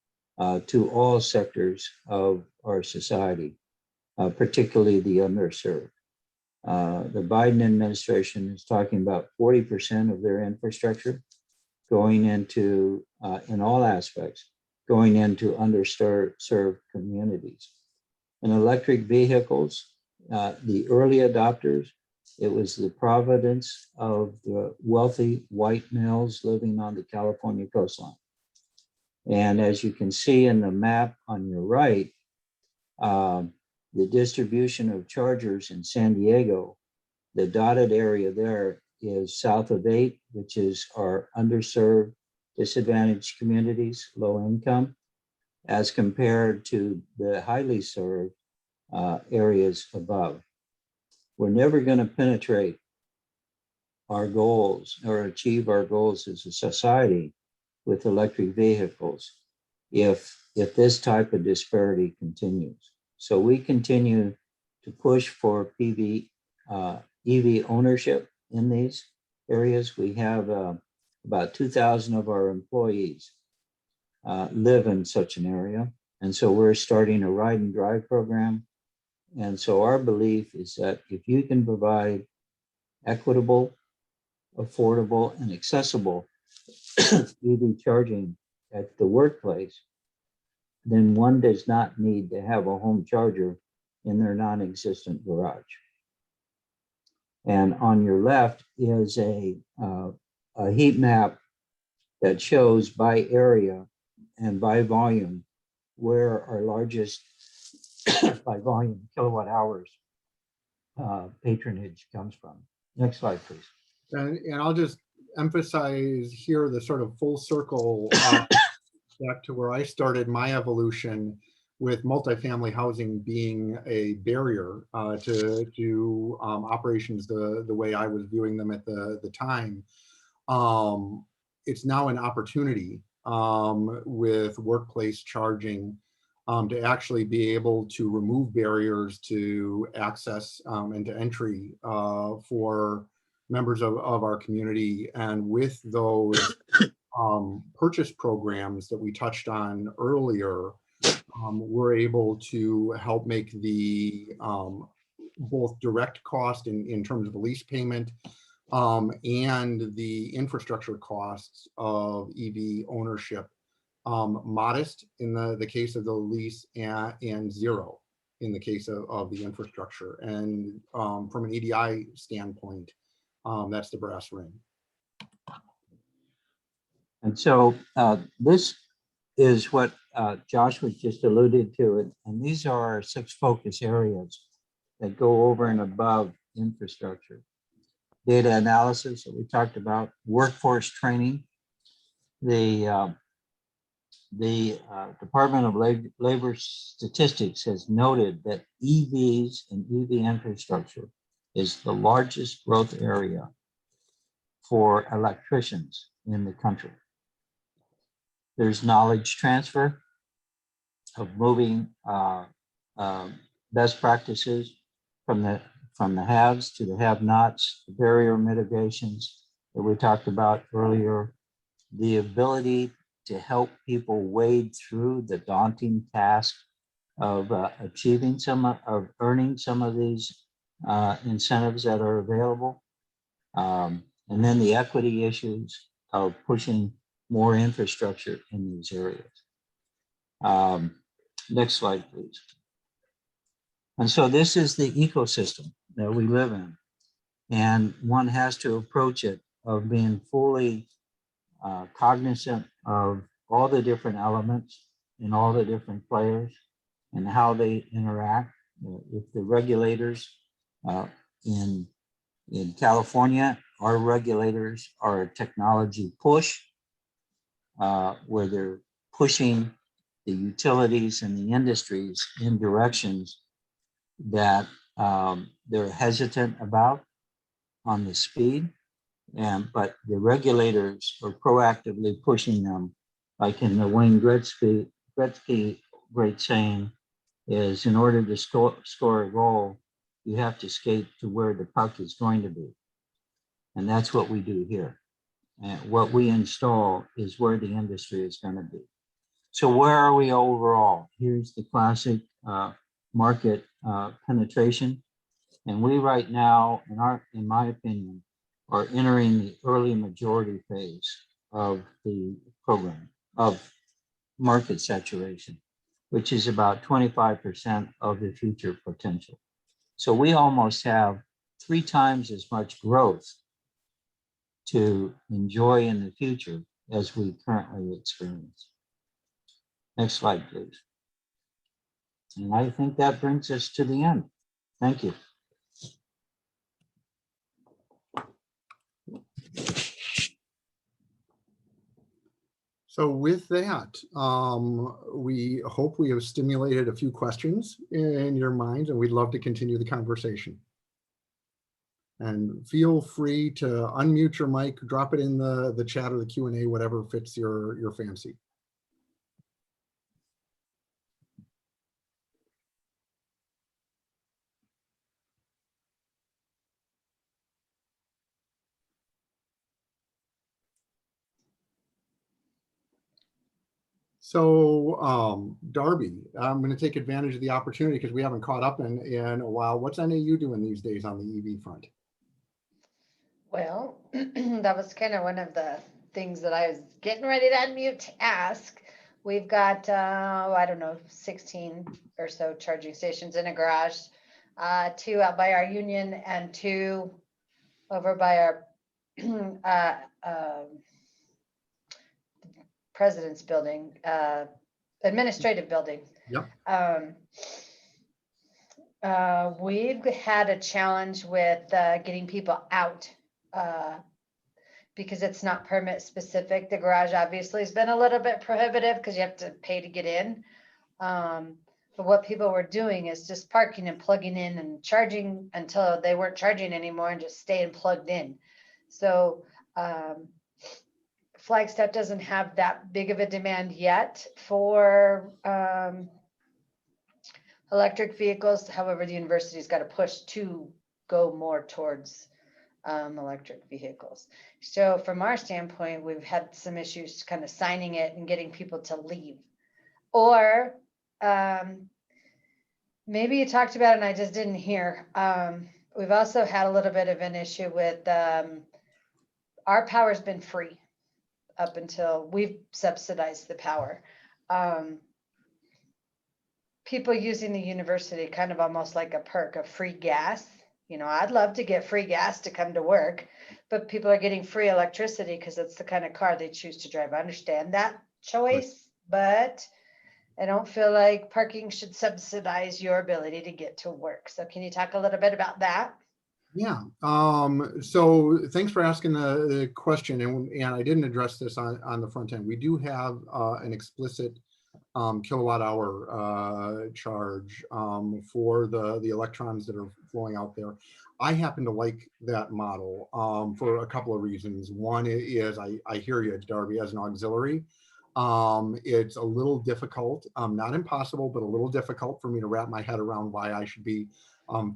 Speaker 4: to all sectors of our society, particularly the underserved. The Biden administration is talking about 40% of their infrastructure going into, in all aspects, going into underserved communities. In electric vehicles, the early adopters, it was the providence of the wealthy white males living on the California coastline. And as you can see in the map on your right, the distribution of chargers in San Diego, the dotted area there is south of 8, which is our underserved, disadvantaged communities, low income, as compared to the highly served areas above. We're never going to penetrate our goals or achieve our goals as a society with electric vehicles if this type of disparity continues. So we continue to push for EV ownership in these areas. We have about 2,000 of our employees live in such an area. And so we're starting a ride and drive program. And so our belief is that if you can provide equitable, affordable, and accessible EV charging at the workplace, then one does not need to have a home charger in their non-existent garage. And on your left is a heat map that shows by area and by volume where our largest by volume kilowatt hours patronage comes from. Next slide, please.
Speaker 2: And I'll just emphasize here the sort of full circle back to where I started my evolution with multifamily housing being a barrier to operations the way I was viewing them at the time. It's now an opportunity with workplace charging to actually be able to remove barriers to access and to entry for members of our community. And with those purchase programs that we touched on earlier, we're able to help make the both direct cost in terms of the lease payment and the infrastructure costs of EV ownership modest in the case of the lease and zero in the case of the infrastructure. And from an EDI standpoint, that's the brass ring.
Speaker 4: And so this is what Josh was just alluded to. And these are our 6 focus areas that go over and above infrastructure. Data analysis that we talked about, workforce training. The Department of Labor Statistics has noted that EVs and EV infrastructure is the largest growth area for electricians in the country. There's knowledge transfer of moving best practices from the haves to the have-nots, the barrier mitigations that we talked about earlier, the ability to help people wade through the daunting task of achieving of earning some of these incentives that are available. And then the equity issues of pushing more infrastructure in these areas. Next slide, please. And so this is the ecosystem that we live in. And one has to approach it of being fully cognizant of all the different elements and all the different players and how they interact. If the regulators in California, our regulators are a technology push, where they're pushing the utilities and the industries in directions that they're hesitant about on the speed. But the regulators are proactively pushing them, like in the Wayne Gretzky great saying is, in order to score a goal, you have to skate to where the puck is going to be. And that's what we do here. And what we install is where the industry is going to be. So where are we overall? Here's the classic market penetration. And we right now, in my opinion, are entering the early majority phase of the program of market saturation, which is about 25% of the future potential. So we almost have 3 times as much growth to enjoy in the future as we currently experience. Next slide, please. And I think that brings us to the end. Thank you.
Speaker 2: So with that, we hope we have stimulated a few questions in your minds, and we'd love to continue the conversation. And feel free to unmute your mic, drop it in the chat or the Q&A, whatever fits your fancy. So Darby, I'm going to take advantage of the opportunity because we haven't caught up in a while. What's NAU doing these days on the EV front?
Speaker 3: Well, that was kind of one of the things that I was getting ready to unmute to ask. We've got, I don't know, 16 or so charging stations in a garage, 2 out by our union and 2 over by our president's building, administrative building.
Speaker 2: Yep.
Speaker 3: We've had a challenge with getting people out because it's not permit specific. The garage obviously has been a little bit prohibitive because you have to pay to get in. But what people were doing is just parking and plugging in and charging until they weren't charging anymore and just staying plugged in. So Flagstaff doesn't have that big of a demand yet for electric vehicles. However, the university's got to push to go more towards electric vehicles. So from our standpoint, we've had some issues kind of signing it and getting people to leave. Or maybe you talked about it and I just didn't hear. We've also had a little bit of an issue with our power's been free up until we've subsidized the power. People using the university kind of almost like a perk of free gas. You know, I'd love to get free gas to come to work, but people are getting free electricity because it's the kind of car they choose to drive. I understand that choice, but I don't feel like parking should subsidize your ability to get to work. So can you talk a little bit about that?
Speaker 2: Yeah. So thanks for asking the question. And I didn't address this on the front end. We do have an explicit kilowatt hour charge for the electrons that are flowing out there. I happen to like that model for a couple of reasons. One is I hear you, Darby, as an auxiliary. It's a little difficult, not impossible, but a little difficult for me to wrap my head around why I should be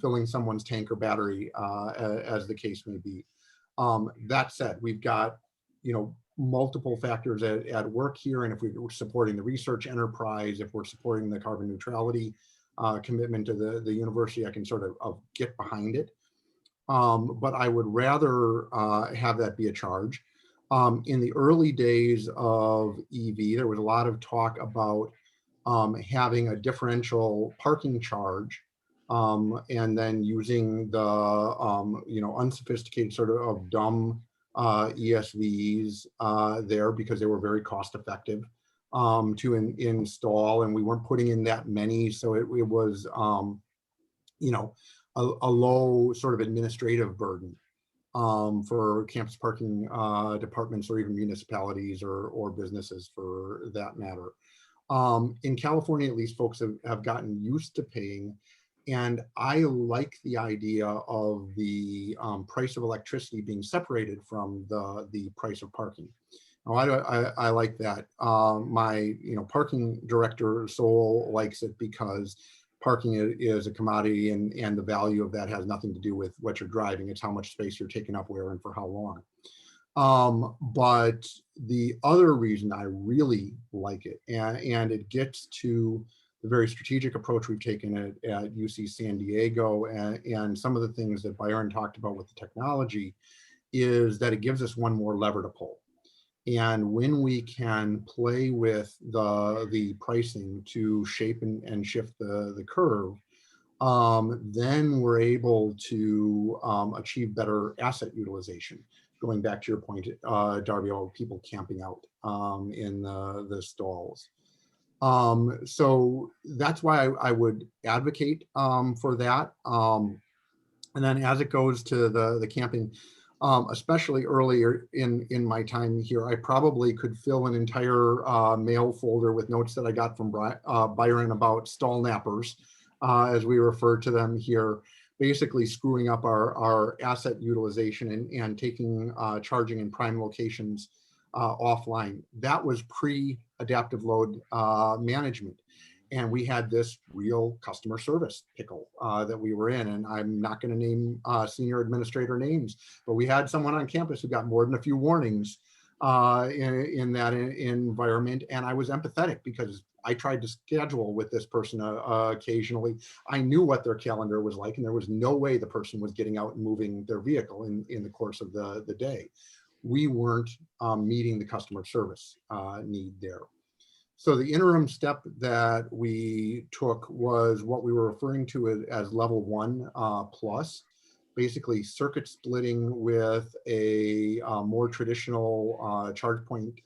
Speaker 2: filling someone's tank or battery, as the case may be. That said, we've got, multiple factors at work here. And if we're supporting the research enterprise, if we're supporting the carbon neutrality commitment to the university, I can sort of get behind it. But I would rather have that be a charge. In the early days of EV, there was a lot of talk about having a differential parking charge and then using the unsophisticated sort of dumb ESVs there because they were very cost effective to install, and we weren't putting in that many, so it was a low sort of administrative burden for campus parking departments or even municipalities or businesses for that matter. In California, at least, folks have gotten used to paying. And I like the idea of the price of electricity being separated from the price of parking. Now, I like that. My parking director, Sol, likes it because parking is a commodity, and the value of that has nothing to do with what you're driving. It's how much space you're taking up where and for how long. But the other reason I really like it, and it gets to the very strategic approach we've taken at UC San Diego and some of the things that Byron talked about with the technology, is that it gives us one more lever to pull. And when we can play with the pricing to shape and shift the curve, then we're able to achieve better asset utilization. Going back to your point, Darby, all people camping out in the stalls. So that's why I would advocate for that. And then as it goes to the camping, especially earlier in my time here, I probably could fill an entire mail folder with notes that I got from Byron about stall nappers, as we refer to them here, basically screwing up our asset utilization and taking charging in prime locations offline. That was pre-adaptive load management. And we had this real customer service pickle that we were in. And I'm not going to name senior administrator names, but we had someone on campus who got more than a few warnings in that environment. And I was empathetic because I tried to schedule with this person occasionally. I knew what their calendar was like, and there was no way the person was getting out and moving their vehicle in the course of the day. We weren't meeting the customer service need there. So the interim step that we took was what we were referring to as level 1 plus, basically circuit splitting with a more traditional charge point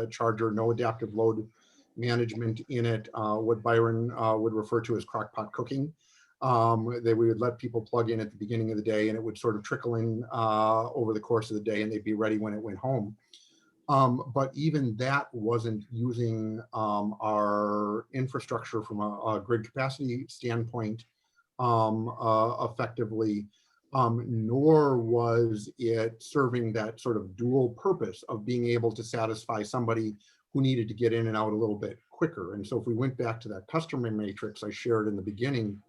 Speaker 2: charger, no adaptive load management in it, what Byron would refer to as crockpot cooking. That we would let people plug in at the beginning of the day, and it would sort of trickle in over the course of the day, and they'd be ready when it went home. But even that wasn't using our infrastructure from a grid capacity standpoint effectively, nor was it serving that sort of dual purpose of being able to satisfy somebody who needed to get in and out a little bit quicker. And so if we went back to that customer matrix I shared in the beginning,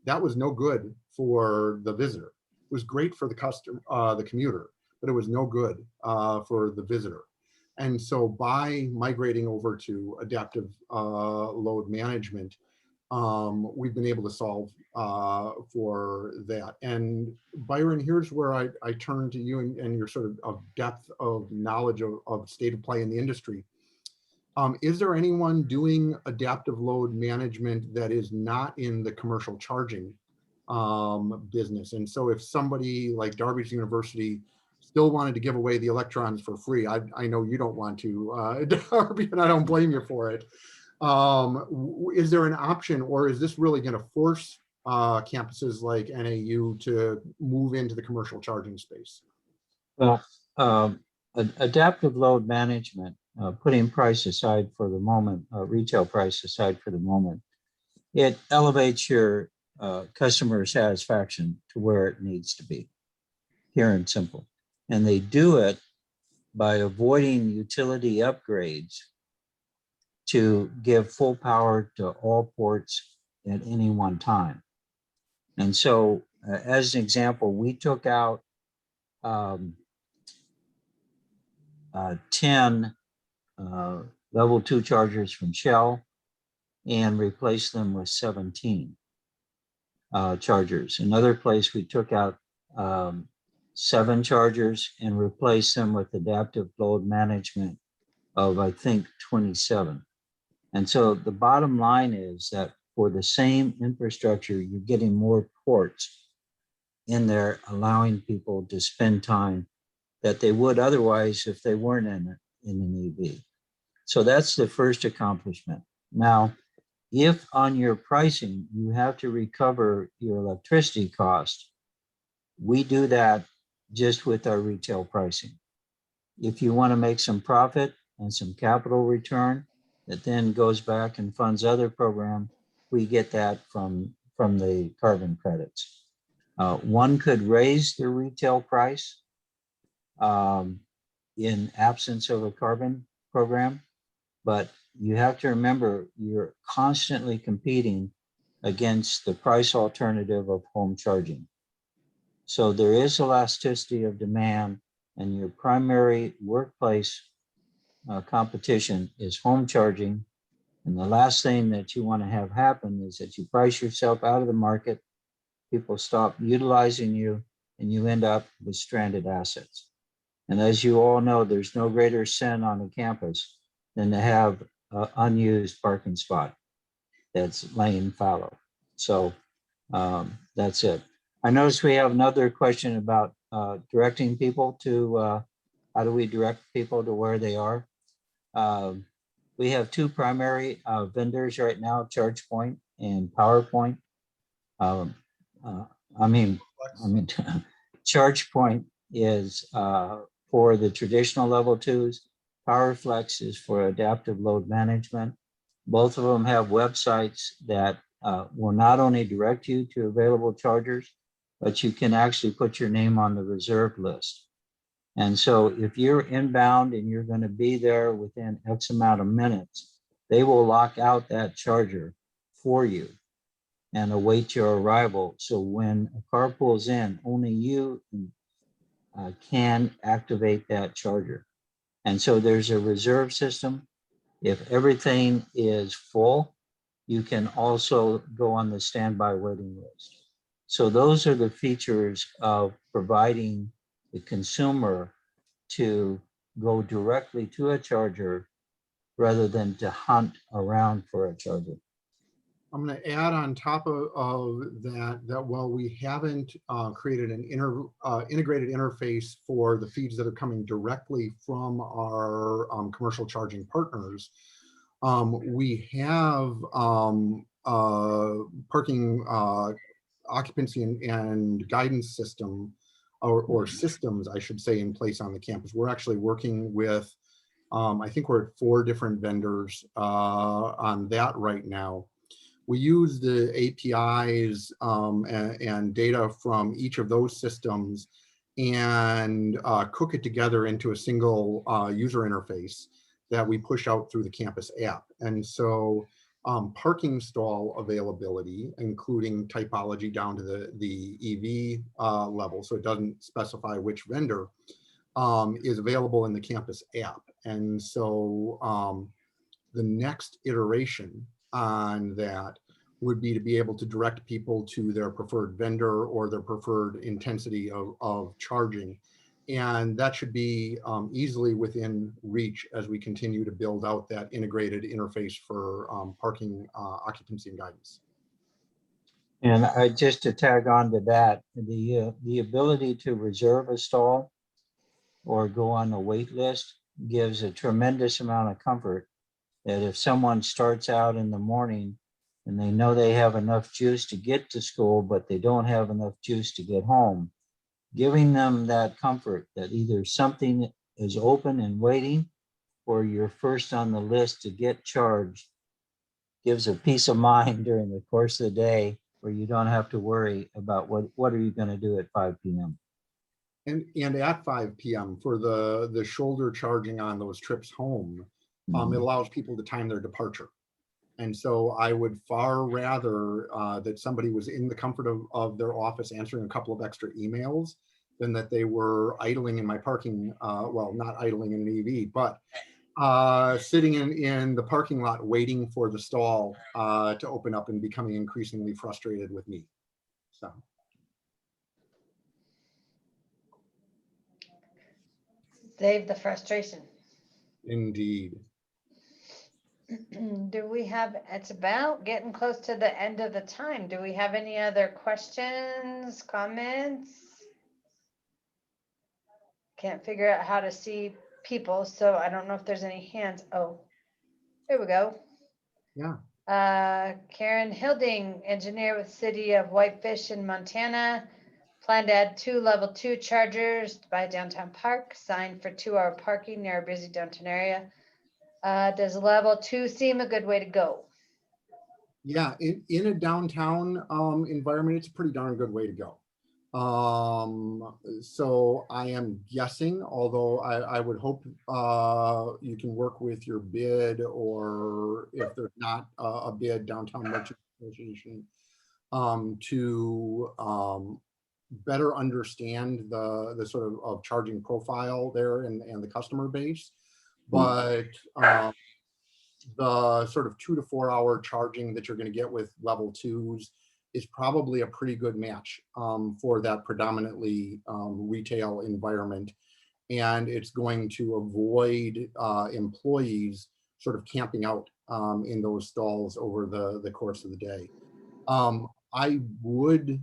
Speaker 2: that was no good for the visitor. It was great for the customer, the commuter, but it was no good for the visitor. And so by migrating over to adaptive load management, we've been able to solve for that. And Byron, here's where I turn to you and your sort of depth of knowledge of state of play in the industry. Is there anyone doing adaptive load management that is not in the commercial charging business? And so if somebody like Darby's University still wanted to give away the electrons for free, I know you don't want to, Darby, and I don't blame you for it. Is there an option, or is this really going to force campuses like NAU to move into the commercial charging space?
Speaker 4: Well, adaptive load management, putting price aside for the moment, retail price aside for the moment, it elevates your customer satisfaction to where it needs to be, pure and simple. And they do it by avoiding utility upgrades to give full power to all ports at any one time. And so as an example, we took out 10 level 2 chargers from Shell and replaced them with 17 chargers. Another place we took out 7 chargers and replaced them with adaptive load management of, I think, 27. And so the bottom line is that for the same infrastructure, you're getting more ports in there, allowing people to spend time that they would otherwise if they weren't in an EV. So that's the first accomplishment. Now, if on your pricing, you have to recover your electricity cost, we do that just with our retail pricing. If you want to make some profit and some capital return that then goes back and funds other programs, we get that from the carbon credits. One could raise the retail price in absence of a carbon program, but you have to remember you're constantly competing against the price alternative of home charging. So there is elasticity of demand, and your primary workplace competition is home charging. And the last thing that you want to have happen is that you price yourself out of the market, people stop utilizing you, and you end up with stranded assets. And as you all know, there's no greater sin on a campus than to have an unused parking spot that's laying fallow. So that's it. I notice we have another question about directing people to, how do we direct people to where they are? We have 2 primary vendors right now, ChargePoint and PowerPoint. ChargePoint is for the traditional level 2s. PowerFlex is for adaptive load management. Both of them have websites that will not only direct you to available chargers, but you can actually put your name on the reserve list. And so if you're inbound and you're going to be there within X amount of minutes, they will lock out that charger for you and await your arrival. So when a car pulls in, only you can activate that charger. And so there's a reserve system. If everything is full, you can also go on the standby waiting list. So those are the features of providing the consumer to go directly to a charger rather than to hunt around for a charger.
Speaker 2: I'm going to add on top of that, that while we haven't created an integrated interface for the feeds that are coming directly from our commercial charging partners, we have parking occupancy and guidance system, or systems, I should say, in place on the campus. We're actually working with, I think we're at 4 different vendors on that right now. We use the APIs and data from each of those systems and cook it together into a single user interface that we push out through the campus app. And so parking stall availability, including typology down to the EV level, so it doesn't specify which vendor, is available in the campus app. And so the next iteration on that would be to be able to direct people to their preferred vendor or their preferred intensity of charging. And that should be easily within reach as we continue to build out that integrated interface for parking occupancy and guidance.
Speaker 4: And just to tag on to that, the ability to reserve a stall or go on a wait list gives a tremendous amount of comfort that if someone starts out in the morning and they know they have enough juice to get to school, but they don't have enough juice to get home, giving them that comfort that either something is open and waiting or you're first on the list to get charged gives a peace of mind during the course of the day where you don't have to worry about what are you going to do at 5 p.m.
Speaker 2: And at 5 p.m. for the shoulder charging on those trips home, it allows people to time their departure. And so I would far rather that somebody was in the comfort of their office answering a couple of extra emails than that they were idling in my parking, well, not idling in an EV, but sitting in the parking lot waiting for the stall to open up and becoming increasingly frustrated with me. So.
Speaker 3: Save the frustration.
Speaker 2: Indeed.
Speaker 3: Do we have, it's about getting close to the end of the time. Do we have any other questions, comments? Can't figure out how to see people, so I don't know if there's any hands. Oh, there we go.
Speaker 2: Yeah.
Speaker 3: Karen Hilding, engineer with City of Whitefish in Montana. Plan to add 2 level 2 chargers by downtown park, signed for 2-hour parking near a busy downtown area. Does level 2 seem a good way to go?
Speaker 2: Yeah, in a downtown environment, it's a pretty darn good way to go. So I am guessing, although I would hope you can work with your bid, or if there's not a bid, Downtown Merchant Association, to better understand the sort of charging profile there and the customer base. But the sort of 2 to 4 hour charging that you're going to get with level 2s is probably a pretty good match for that predominantly retail environment. And it's going to avoid employees sort of camping out in those stalls over the course of the day. I would,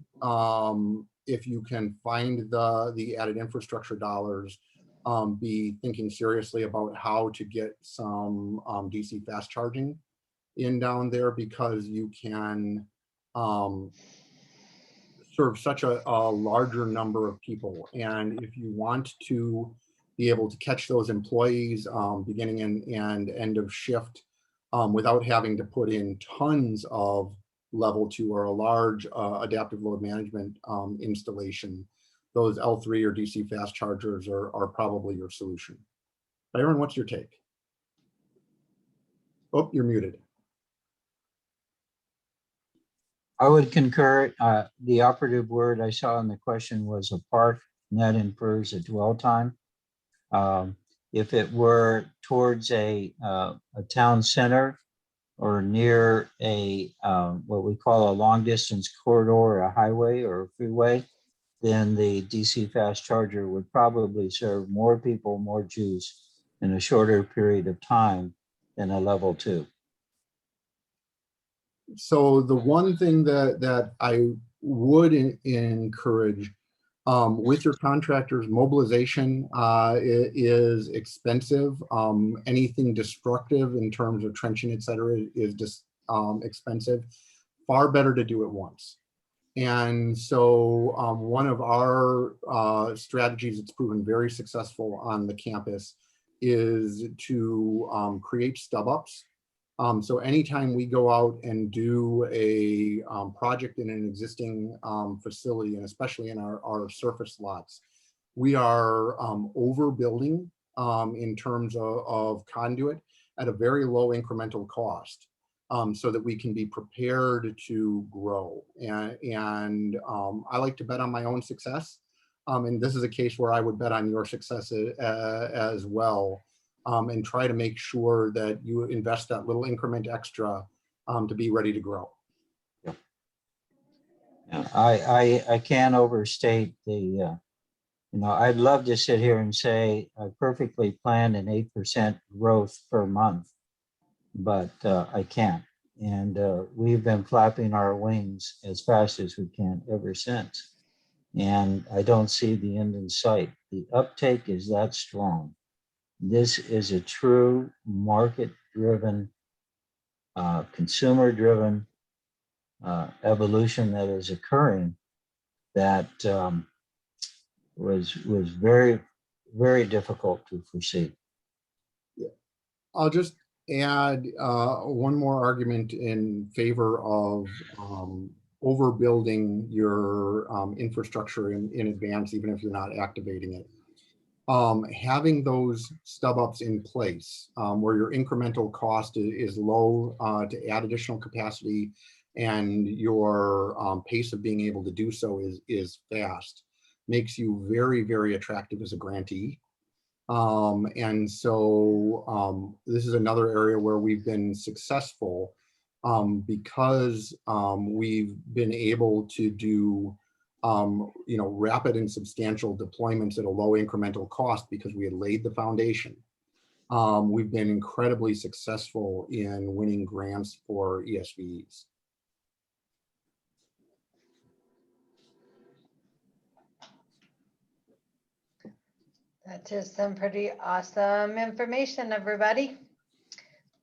Speaker 2: if you can find the added infrastructure dollars, be thinking seriously about how to get some DC fast charging in down there, because you can serve such a larger number of people. And if you want to be able to catch those employees beginning and end of shift without having to put in tons of level 2 or a large adaptive load management installation, those L3 or DC fast chargers are probably your solution. Byron, what's your take? Oh, you're muted.
Speaker 4: I would concur. The operative word I saw in the question was a park, and that infers a dwell time. If it were towards a town center or near a what we call a long distance corridor, or a highway or a freeway, then the DC fast charger would probably serve more people, more Jews in a shorter period of time than a level 2.
Speaker 2: So the one thing that I would encourage with your contractors, mobilization is expensive. Anything destructive in terms of trenching, et cetera, is just expensive. Far better to do it once. And so one of our strategies that's proven very successful on the campus is to create stub-ups. So anytime we go out and do a project in an existing facility, and especially in our surface lots, we are overbuilding in terms of conduit at a very low incremental cost, so that we can be prepared to grow. And I like to bet on my own success. And this is a case where I would bet on your success as well. And try to make sure that you invest that little increment extra to be ready to grow.
Speaker 4: Yeah, I can't overstate the, I'd love to sit here and say I perfectly planned an 8% growth per month, but I can't. And we've been flapping our wings as fast as we can ever since. And I don't see the end in sight. The uptake is that strong. This is a true market-driven, consumer-driven evolution that is occurring that was very, very difficult to foresee.
Speaker 2: I'll just add one more argument in favor of overbuilding your infrastructure in advance, even if you're not activating it. Having those stub-ups in place where your incremental cost is low to add additional capacity, and your pace of being able to do so is fast, makes you very, very attractive as a grantee. And so this is another area where we've been successful because we've been able to do rapid and substantial deployments at a low incremental cost because we had laid the foundation. We've been incredibly successful in winning grants for ESVs.
Speaker 3: That is some pretty awesome information, everybody.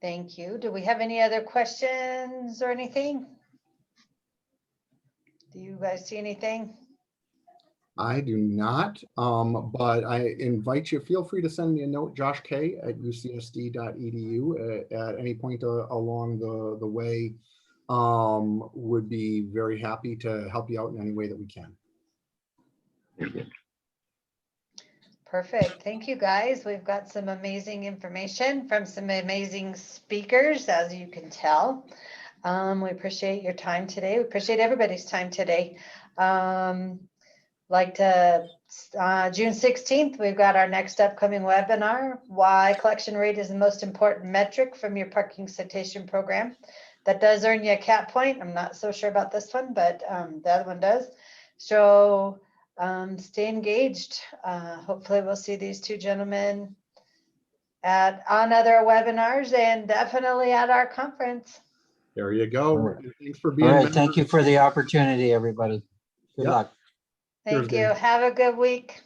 Speaker 3: Thank you. Do we have any other questions or anything? Do you guys see anything?
Speaker 2: I do not, but I invite you, feel free to send me a note, Josh K at ucsd.edu at any point along the way. Would be very happy to help you out in any way that we can.
Speaker 4: Very good.
Speaker 3: Perfect. Thank you, guys. We've got some amazing information from some amazing speakers, as you can tell. We appreciate your time today. We appreciate everybody's time today. Like to June 16th, we've got our next upcoming webinar, Why Collection Rate is the Most Important Metric from Your Parking Citation Program. That does earn you a CAT point. I'm not so sure about this one, but the other one does. So stay engaged. Hopefully we'll see these two gentlemen on other webinars and definitely at our conference.
Speaker 2: There you go.
Speaker 4: All right.
Speaker 2: Thanks for being
Speaker 4: All right,
Speaker 2: members.
Speaker 4: thank you for the opportunity, everybody. Good
Speaker 2: Yep.
Speaker 4: luck.
Speaker 3: Thank
Speaker 2: Cheers,
Speaker 3: you.
Speaker 2: Dan.
Speaker 3: Have a good week.